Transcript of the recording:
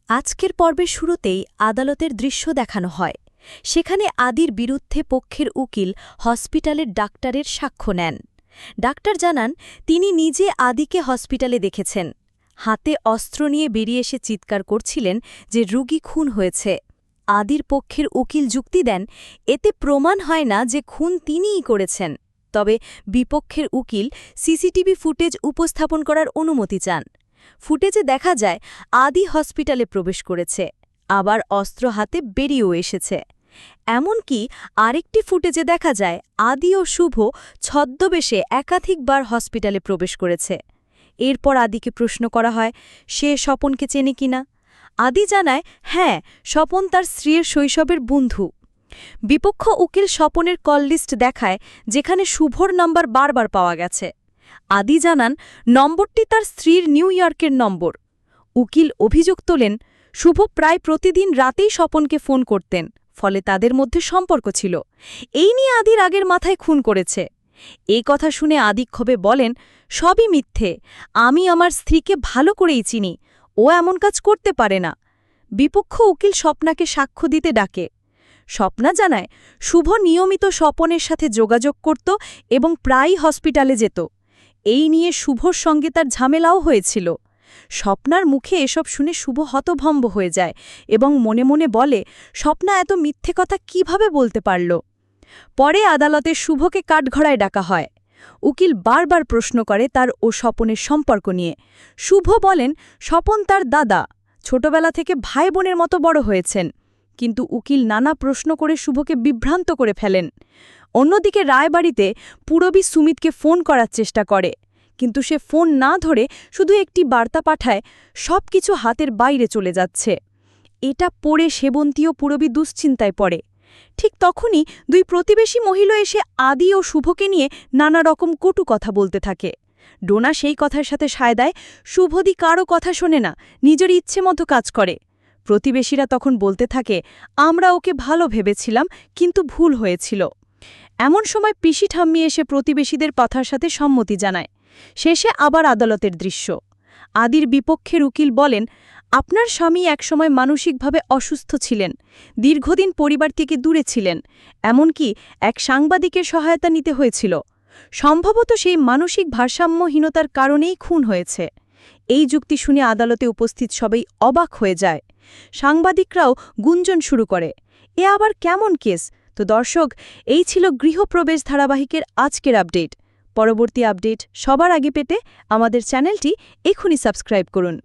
আজকের পর্বের শুরুতেই আদালতের দৃশ্য দেখানো হয়। সেখানে আদির বিরুদ্ধে পক্ষের উকিল হসপিটালের ডাক্তারের সাক্ষ্য নেন। ডাক্তার জানান তিনি নিজে আদিকে হসপিটালে দেখেছেন। হাতে অস্ত্র নিয়ে বেরিয়ে এসে চিৎকার করছিলেন যে রোগী খুন হয়েছে। আদির পক্ষের উকিল যুক্তি দেন এতে প্রমাণ হয় না যে খুন তিনিই করেছেন, তবে বিপক্ষের উকিল সিসিটিভি ফুটেজ উপস্থাপন করার অনুমতি চান। ফুটেজে দেখা যায় আদি হসপিটালে প্রবেশ করেছে, আবার অস্ত্র হাতে বেরিয়েও এসেছে। এমনকি আরেকটি ফুটেজে দেখা যায় আদি ও শুভ ছদ্মবেশে একাধিকবার হসপিটালে প্রবেশ করেছে। এরপর আদিকে প্রশ্ন করা হয় সে স্বপনকে চেনে কিনা। আদি জানায় হ্যাঁ, স্বপন তার স্ত্রীর শৈশবের বন্ধু। বিপক্ষ উকিল স্বপনের কল লিস্ট দেখায় যেখানে শুভর নাম্বার বারবার পাওয়া গেছে। আদি জানান নম্বরটি তার স্ত্রীর নিউ ইয়র্কের নম্বর। উকিল অভিযোগ তোলেন শুভ প্রায় প্রতিদিন রাতেই স্বপনকে ফোন করতেন, ফলে তাদের মধ্যে সম্পর্ক ছিল। এই নিয়ে আদির আগের মাথায় খুন করেছে। এই কথা শুনে আদি ক্ষোভে বলেন সবই মিথ্যে, আমি আমার স্ত্রীকে ভালো করেই চিনি, ও এমন কাজ করতে পারে না। বিপক্ষ উকিল স্বপ্নাকে সাক্ষ্য দিতে ডাকে। স্বপ্না জানায় শুভ নিয়মিত স্বপনের সাথে যোগাযোগ করত এবং প্রায়ই হসপিটালে যেত। এই নিয়ে শুভর সঙ্গে তার ঝামেলাও হয়েছিল। স্বপ্নার মুখে এসব শুনে শুভ হতভম্ব হয়ে যায় এবং মনে মনে বলে স্বপ্না এত মিথ্যে কথা কিভাবে বলতে পারল। পরে আদালতে শুভকে কাঠগড়ায় ডাকা হয়। উকিল বারবার প্রশ্ন করে তার ও স্বপনের সম্পর্ক নিয়ে। শুভ বলেন স্বপন তার দাদা, ছোটবেলা থেকে ভাই বোনের মতো বড় হয়েছেন। কিন্তু উকিল নানা প্রশ্ন করে শুভকে বিভ্রান্ত করে ফেলেন। অন্যদিকে রায়বাড়িতে পুরবী সুমিতকে ফোন করার চেষ্টা করে, কিন্তু সে ফোন না ধরে শুধু একটি বার্তা পাঠায় সবকিছু হাতের বাইরে চলে যাচ্ছে। এটা পড়ে সেবন্তী ও পুরবী দুশ্চিন্তায় পড়ে। ঠিক তখনই দুই প্রতিবেশী মহিলা এসে আদি ও শুভকে নিয়ে নানা রকম কটু কথা বলতে থাকে। ডোনা সেই কথার সাথে সায় দেয় শুভদি কারও কথা শোনে না, নিজের ইচ্ছে মতো কাজ করে। প্রতিবেশীরা তখন বলতে থাকে আমরা ওকে ভালো ভেবেছিলাম, কিন্তু ভুল হয়েছিল। এমন সময় পিসি ঠাম্মি এসে প্রতিবেশীদের কথার সাথে সম্মতি জানায়। শেষে আবার আদালতের দৃশ্য। আদির বিপক্ষের উকিল বলেন আপনার স্বামী একসময় মানসিকভাবে অসুস্থ ছিলেন, দীর্ঘদিন পরিবার থেকে দূরে ছিলেন, এমনকি এক সাংবাদিকের সহায়তা নিতে হয়েছিল। সম্ভবত সেই মানসিক ভারসাম্যহীনতার কারণেই খুন হয়েছে। এই যুক্তি শুনে আদালতে উপস্থিত সবাই অবাক হয়ে যায়। সাংবাদিকরাও গুঞ্জন শুরু করে এ আবার কেমন কেস। তো দর্শক, এই ছিল গৃহপ্রবেশ ধারাবাহিকের আজকের আপডেট। পরবর্তী আপডেট সবার আগে পেতে আমাদের চ্যানেলটি এখনই সাবস্ক্রাইব করুন।